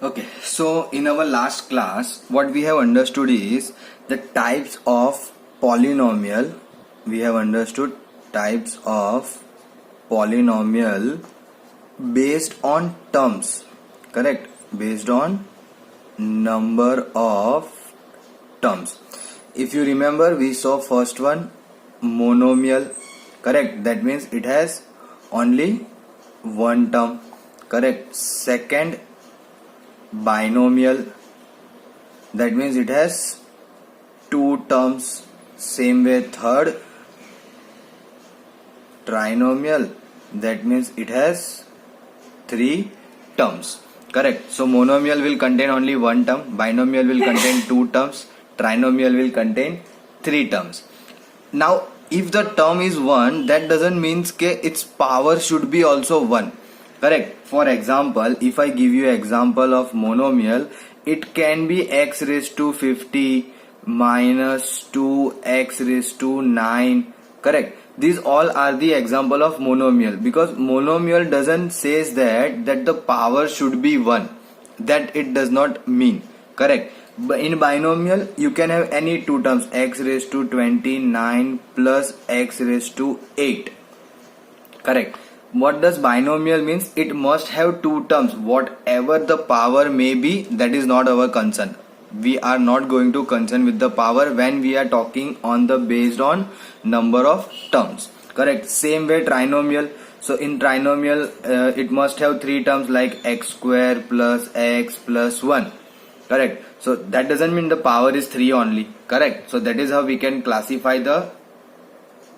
Okay, so in our last class, what we have understood is the types of polynomial. We have understood types of polynomial based on terms, correct? Based on number of terms. If you remember, we saw first one monomial, correct? That means it has only one term, correct? Second, binomial, that means it has two terms. Same way, third, trinomial, that means it has three terms, correct? So monomial will contain only one term, binomial will contain two terms, trinomial will contain three terms. Now if the term is 1, that doesn't mean its power should be also 1, correct? For example, if I give you example of monomial, it can be x raised to 50 minus 2x raised to 9, correct? These all are the example of monomial, because monomial doesn't says that the power should be 1, that it does not mean, correct? In binomial, you can have any two terms, x raised to 29 plus x raised to 8, correct? What does binomial means? It must have two terms. Whatever the power may be, that is not our concern. We are not going to concern with the power when we are talking on the based on number of terms, correct? Same way, trinomial. So in trinomial, it must have three terms like x square plus x plus 1, correct? So that doesn't mean the power is 3 only, correct? So that is how we can classify the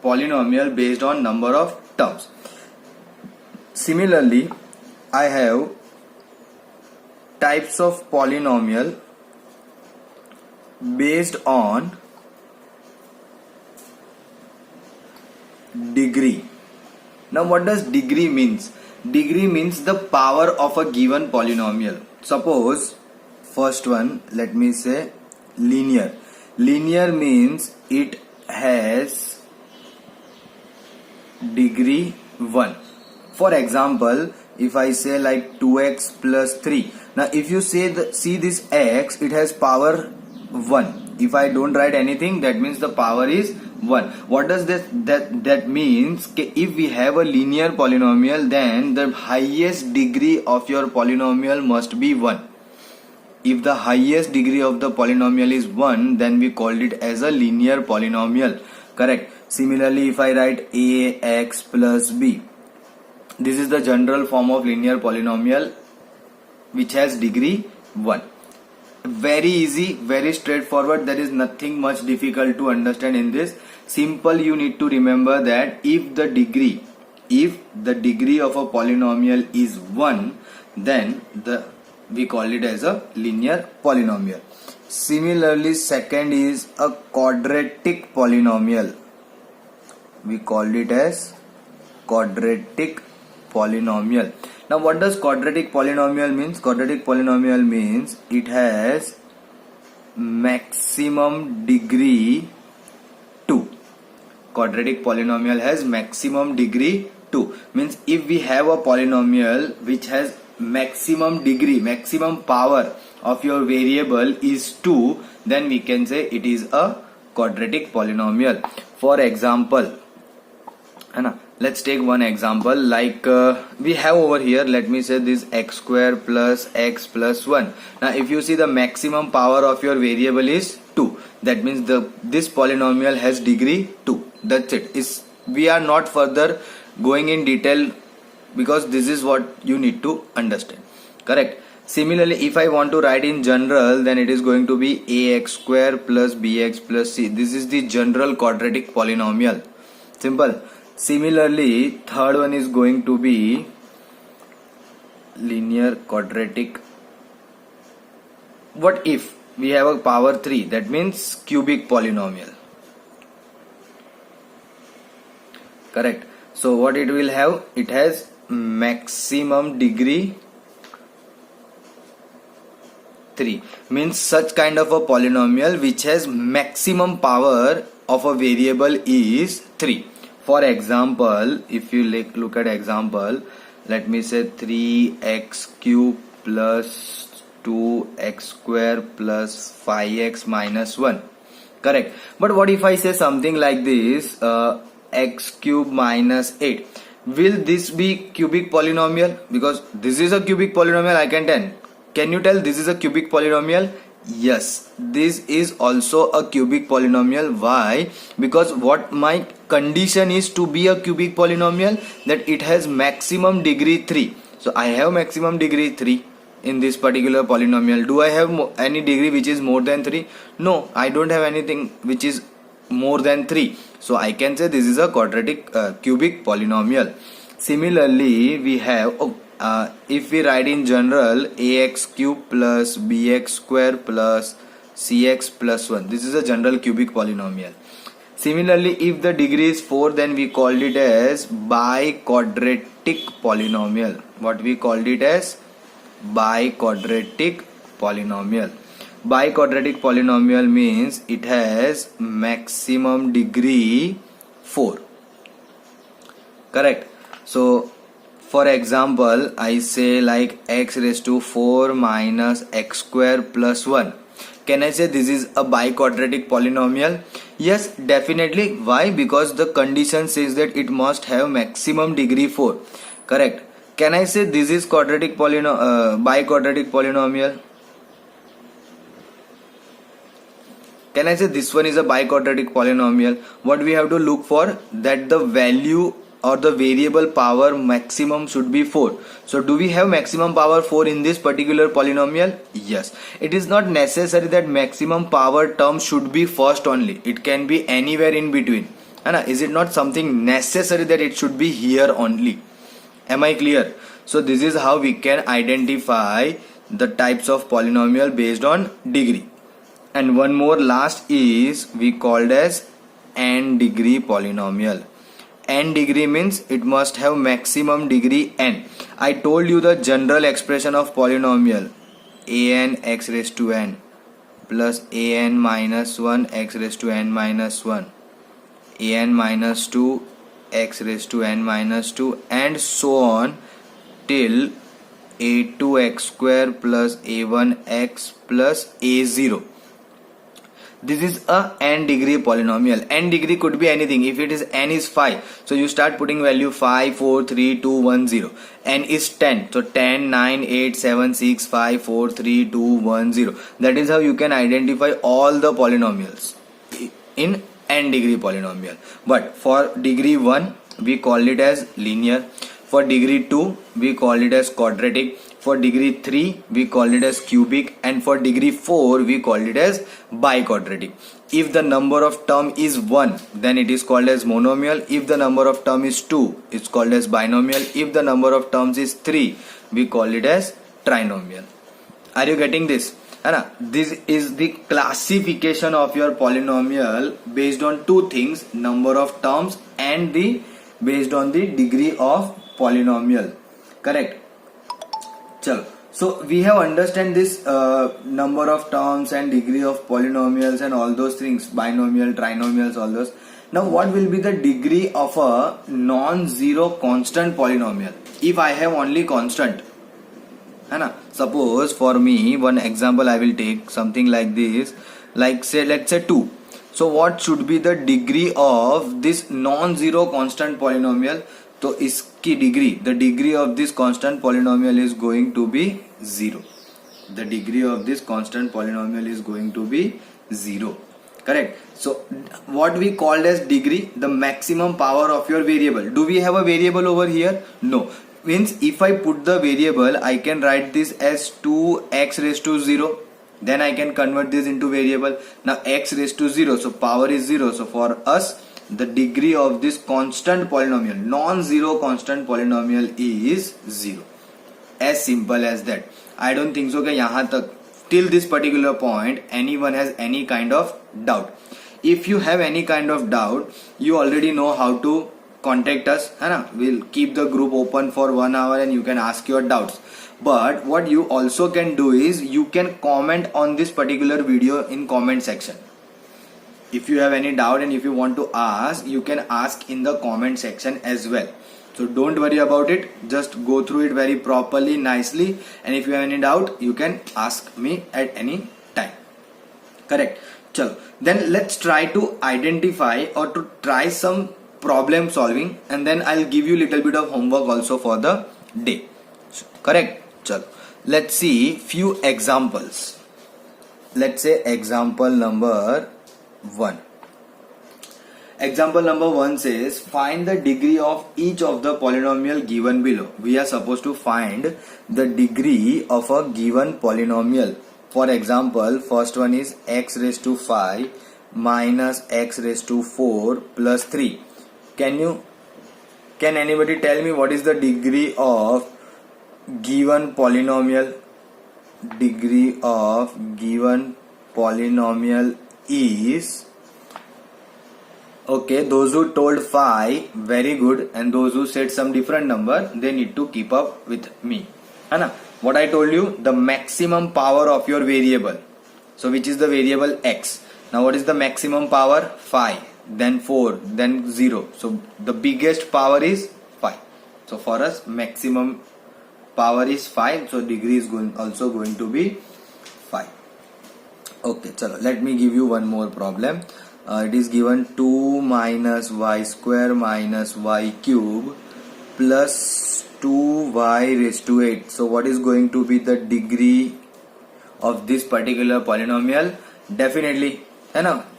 polynomial based on number of terms. Similarly, I have types of polynomial based on degree. Now what does degree means? Degree means the power of a given polynomial. Suppose first one, let me say linear. Linear means it has degree 1. For example, if I say like 2x plus 3. Now if you see this x, it has power 1. If I don't write anything, that means the power is 1. What does that means? If we have a linear polynomial, then the highest degree of your polynomial must be 1. If the highest degree of the polynomial is 1, then we called it as a linear polynomial, correct? Similarly, if I write ax plus b, this is the general form of linear polynomial which has degree 1. Very easy, very straightforward. There is nothing much difficult to understand in this. Simple, you need to remember that if the degree of a polynomial is 1, then we call it as a linear polynomial. Similarly, second is a quadratic polynomial. We called it as quadratic polynomial. Now what does quadratic polynomial means? Quadratic polynomial means it has maximum degree 2. Quadratic polynomial has maximum degree 2. Means if we have a polynomial which has maximum degree, maximum power of your variable is 2, then we can say it is a quadratic polynomial. For example, let's take one example like we have over here, let me say this x square plus x plus 1. Now if you see, the maximum power of your variable is 2, that means this polynomial has degree 2. That's it. We are not further going in detail, because this is what you need to understand, correct? Similarly, if I want to write in general, then it is going to be ax square plus bx plus c. This is the general quadratic polynomial. Simple. Similarly, third one is going to be linear quadratic. What if we have a power 3? That means cubic polynomial, correct? So what it will have? It has maximum degree 3. Means such kind of a polynomial which has maximum power of a variable is 3. For example, if you look at example, let me say 3x cube plus 2x square plus 5x minus 1. Correct. But what if I say something like this, x cube minus 8? Will this be cubic polynomial? Because this is a cubic polynomial, I can tell. Can you tell this is a cubic polynomial? Yes, this is also a cubic polynomial. Why? Because what my condition is to be a cubic polynomial, that it has maximum degree 3. So I have maximum degree 3 in this particular polynomial. Do I have any degree which is more than 3? No, I don't have anything which is more than 3. So I can say this is a quadratic cubic polynomial. Similarly, we have if we write in general ax cube plus bx square plus cx plus 1, this is a general cubic polynomial. Similarly, if the degree is 4, then we called it as biquadratic polynomial. What we called it as? Biquadratic polynomial. Biquadratic polynomial means it has maximum degree 4. Correct. So for example, I say like x raised to 4 minus x square plus 1. Can I say this is a biquadratic polynomial? Yes, definitely. Why? Because the condition says that it must have maximum degree 4. Correct. Can I say this is biquadratic polynomial? Can I say this one is a biquadratic polynomial? What we have to look for, that the value or the variable power maximum should be 4. So do we have maximum power 4 in this particular polynomial? Yes. It is not necessary that maximum power term should be first only. It can be anywhere in between. Is it not something necessary that it should be here only? Am I clear? So this is how we can identify the types of polynomial based on degree. And one more last is we called as n degree polynomial. N degree means it must have maximum degree n. I told you the general expression of polynomial, an x raised to n plus an minus 1 x raised to n minus 1, an minus 2 x raised to n minus 2, and so on till a2x square plus a1x plus a0. This is a n degree polynomial. N degree could be anything. If it is n is 5, so you start putting value 5, 4, 3, 2, 1, 0. N is 10, so 10, 9, 8, 7, 6, 5, 4, 3, 2, 1, 0. That is how you can identify all the polynomials in n degree polynomial. But for degree 1, we call it as linear. For degree 2, we call it as quadratic. For degree 3, we call it as cubic, and for degree 4, we call it as biquadratic. If the number of term is 1, then it is called as monomial. If the number of term is 2, it's called as binomial. If the number of terms is 3, we call it as trinomial. Are you getting this? This is the classification of your polynomial based on two things, number of terms and based on the degree of polynomial. Correct. So we have understand this number of terms and degree of polynomials and all those things, binomial, trinomials, all those. Now what will be the degree of a non-zero constant polynomial? If I have only constant, suppose for me, one example I will take something like this, like say let's say 2. So what should be the degree of this non-zero constant polynomial? So iski degree, the degree of this constant polynomial is going to be 0. The degree of this constant polynomial is going to be 0. Correct. So what we called as degree, the maximum power of your variable. Do we have a variable over here? No. Means if I put the variable, I can write this as 2x raised to 0. Then I can convert this into variable. Now x raised to 0. So power is 0. So for us, the degree of this constant polynomial, non-zero constant polynomial is 0. As simple as that. I don't think so that yahan tak, till this particular point anyone has any kind of doubt. If you have any kind of doubt, you already know how to contact us. We'll keep the group open for 1 hour and you can ask your doubts. But what you also can do is you can comment on this particular video in comment section. If you have any doubt and if you want to ask, you can ask in the comment section as well. So don't worry about it. Just go through it very properly, nicely. And if you have any doubt, you can ask me at any time. Correct. Chalo. Then let's try to identify or to try some problem solving, and then I'll give you little bit of homework also for the day. Correct. Chalo. Let's see few examples. Let's say example number 1. Example number 1 says find the degree of each of the polynomial given below. We are supposed to find the degree of a given polynomial. For example, first one is x raised to 5 minus x raised to 4 plus 3. Can anybody tell me what is the degree of given polynomial? Degree of given polynomial is, okay, those who told 5, very good, and those who said some different number, they need to keep up with me. Anna, what I told you, the maximum power of your variable. So which is the variable x. Now what is the maximum power? 5, then 4, then 0. So the biggest power is 5. So for us maximum power is 5. So degree is also going to be 5. Okay, chalo, let me give you one more problem. It is given 2 minus y square minus y cube plus 2y raised to 8. So what is going to be the degree of this particular polynomial? Definitely,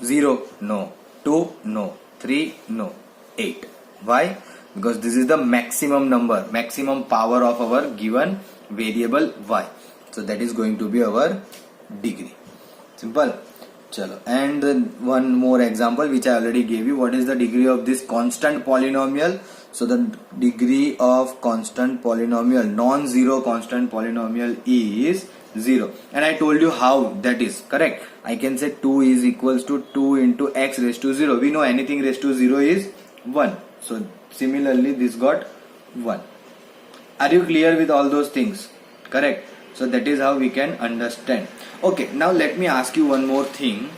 0, no. 2, no. 3, no. 8. Why? Because this is the maximum number, maximum power of our given variable y. So that is going to be our degree. Simple. Chalo. And one more example which I already gave you. What is the degree of this constant polynomial? So the degree of constant polynomial, non-zero constant polynomial is 0. And I told you how that is. Correct. I can say 2 is equals to 2 into x raised to 0. We know anything raised to 0 is 1. So similarly this got 1. Are you clear with all those things? Correct. So that is how we can understand. Okay, now let me ask you one more thing.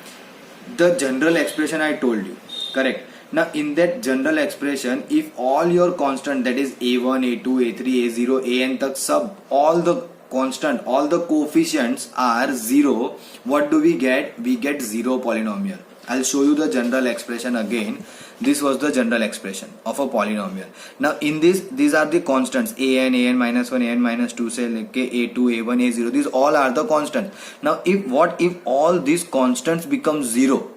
The general expression I told you, correct? Now in that general expression, if all your constant, that is a1, a2, a3, a0, an tak sub, all the constant, all the coefficients are 0, what do we get? We get 0 polynomial. I'll show you the general expression again. This was the general expression of a polynomial. Now in this, these are the constants, an minus 1, an minus 2, say like a2, a1, a0. These all are the constants. Now if all these constants become 0?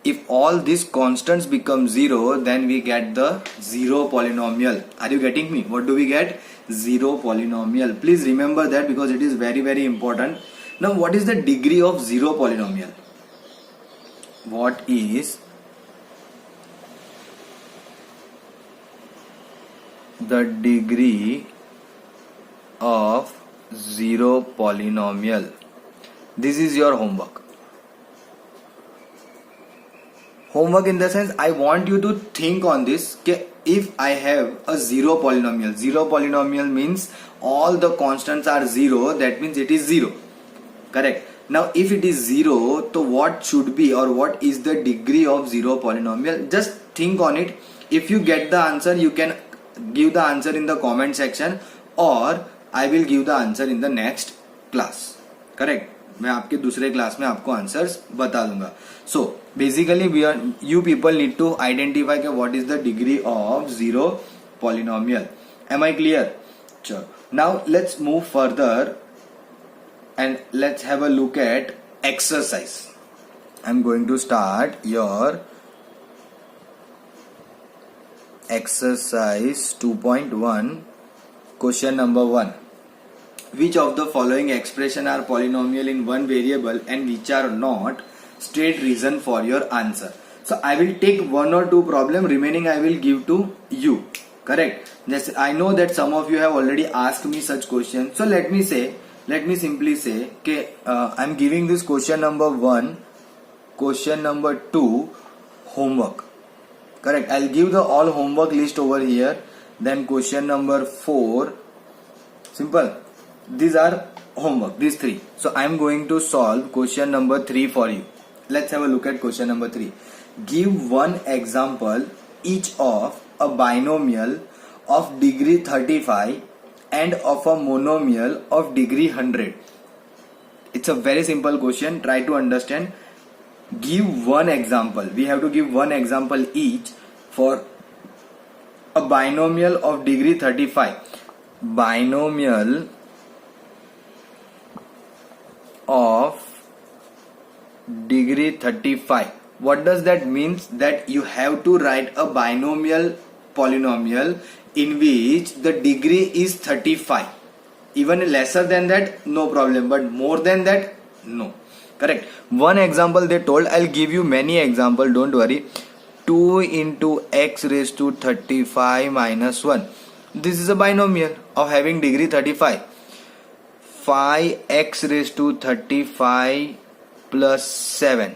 If all these constants become 0, then we get the 0 polynomial. Are you getting me? What do we get? 0 polynomial. Please remember that because it is very, very important. Now what is the degree of 0 polynomial? What is the degree of 0 polynomial? This is your homework. Homework in the sense, I want you to think on this. If I have a 0 polynomial means all the constants are 0, that means it is 0. Correct. Now if it is 0, so what should be or what is the degree of 0 polynomial? Just think on it. If you get the answer, you can give the answer in the comment section, or I will give the answer in the next class. Correct. मैं आपके दूसरे class में आपको answers बता दूंगा. So basically you people need to identify what is the degree of 0 polynomial. Am I clear? Sure. Now let's move further and let's have a look at exercise. I'm going to start your exercise 2.1, question number 1. Which of the following expression are polynomial in one variable and which are not? State reason for your answer. So I will take one or two problem, remaining I will give to you. Correct. Yes, I know that some of you have already asked me such questions. So let me simply say, okay, I'm giving this question number 1, question number 2, homework. Correct. I'll give the all homework list over here. Then question number 4, simple. These are homework, these 3. So I'm going to solve question number 3 for you. Let's have a look at question number 3. Give one example each of a binomial of degree 35 and of a monomial of degree 100? It's a very simple question. Try to understand. Give one example. We have to give one example each for a binomial of degree 35. Binomial of degree 35. What does that mean? That you have to write a binomial polynomial in which the degree is 35. Even lesser than that, no problem, but more than that, no. Correct. One example they told. I'll give you many examples, don't worry. 2 into x raised to 35 minus 1. This is a binomial of having degree 35. 5x raised to 35 plus 7.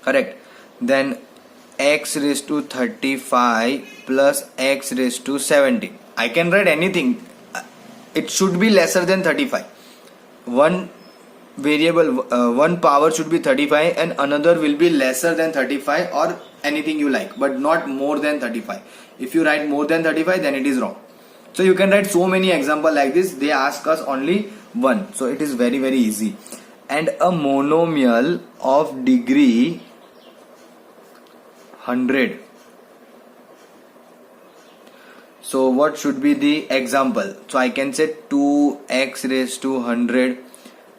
Correct. Then x raised to 35 plus x raised to 70. I can write anything. It should be lesser than 35. One variable, one power should be 35 and another will be lesser than 35 or anything you like, but not more than 35. If you write more than 35, then it is wrong. So you can write so many examples like this. They ask us only one. So it is very, very easy. And a monomial of degree 100. So what should be the example? So I can say 2x raised to 100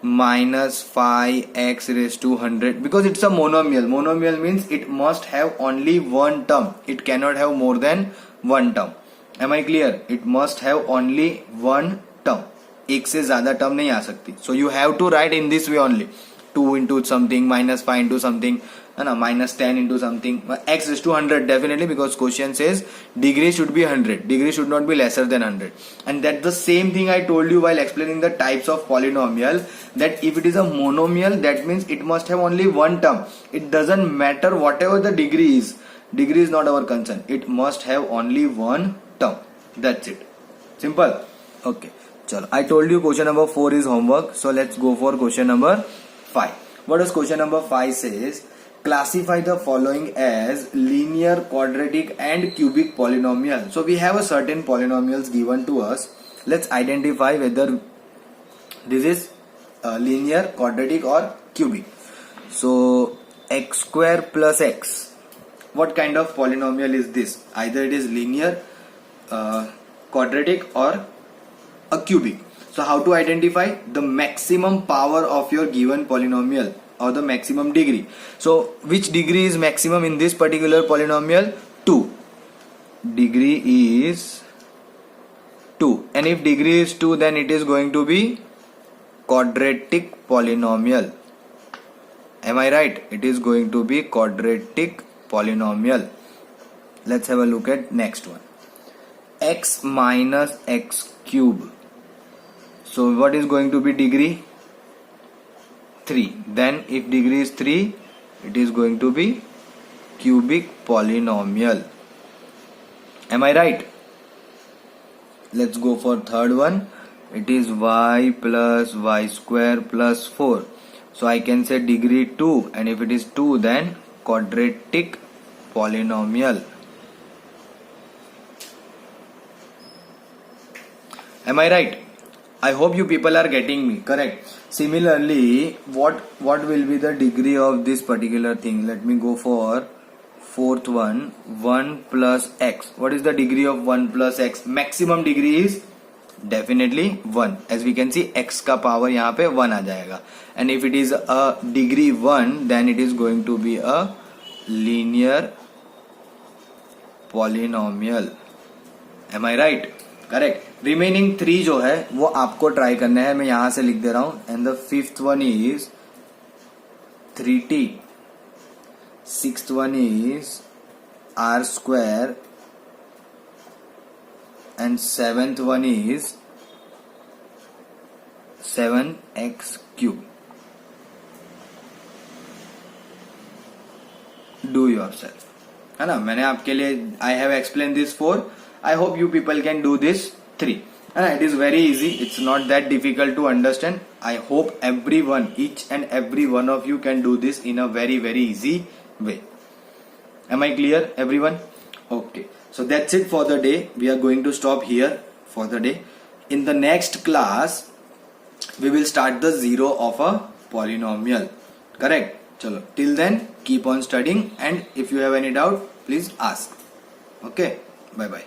minus 5x raised to 100, because it's a monomial. Monomial means it must have only one term. It cannot have more than one term. Am I clear? It must have only one term. एक से ज़्यादा term नहीं आ सकती. So you have to write in this way only. 2 into something, minus 5 into something, minus 10 into something. X is to 100 definitely, because question says degree should be 100. Degree should not be lesser than 100. And that's the same thing I told you while explaining the types of polynomial, that if it is a monomial, that means it must have only one term. It doesn't matter whatever the degree is. Degree is not our concern. It must have only one term. That's it. Simple. Okay. Chalo. I told you question number 4 is homework. So let's go for question number 5. What does question number 5 says? Classify the following as linear, quadratic and cubic polynomial. So we have a certain polynomials given to us. Let's identify whether this is linear, quadratic or cubic. So x square plus x. What kind of polynomial is this? Either it is linear, quadratic or a cubic. So how to identify the maximum power of your given polynomial or the maximum degree? So which degree is maximum in this particular polynomial? 2. Degree is 2. And if degree is 2, then it is going to be quadratic polynomial. Am I right? It is going to be quadratic polynomial. Let's have a look at next one. X minus x cube. So what is going to be degree? 3. Then if degree is 3, it is going to be cubic polynomial. Am I right? Let's go for third one. It is y plus y square plus 4. So I can say degree 2, and if it is 2, then quadratic polynomial. Am I right? I hope you people are getting me. Correct. Similarly, what will be the degree of this particular thing? Let me go for fourth one. 1 plus x. What is the degree of 1 plus x? Maximum degree is definitely 1. As we can see, x का power यहाँ पे 1 आ जाएगा. And if it is a degree 1, then it is going to be a linear polynomial. Am I right? Correct. Remaining 3 जो है वो आपको try करना है. मैं यहां से लिख दे रहा हूं. And the fifth one is 3t. Sixth one is r square and seventh one is 7x cube. Do yourself. है ना. मैंने आपके लिए I have explained this 4. I hope you people can do this 3. It is very easy. It's not that difficult to understand. I hope everyone, each and every one of you can do this in a very, very easy way. Am I clear, everyone? Okay. So that's it for the day. We are going to stop here for the day. In the next class, we will start the zero of a polynomial. Correct? Chalo. Till then, keep on studying, and if you have any doubt, please ask. Okay? Bye bye.